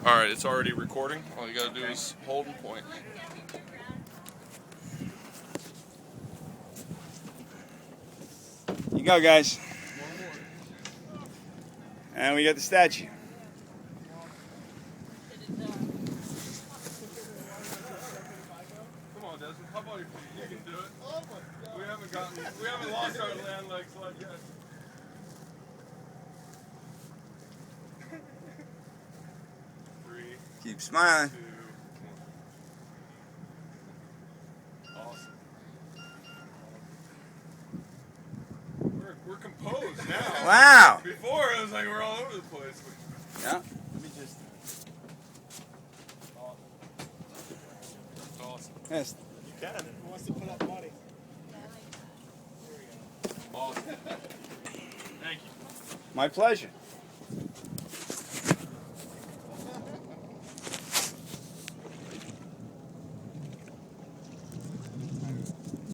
Alright, it's already recording. All you gotta do is hold and point. You go, guys. And we got the statue. Come on, Desmond. How about you can do it? Oh my God. We haven't lost our land legs yet. Three. Keep smiling. 2, 1. Awesome. We're composed now. Wow. Before it was like we're all over the place. Yeah. Let me just. Awesome. Yes. You can. Who wants to put up money? Awesome. Thank you. My pleasure.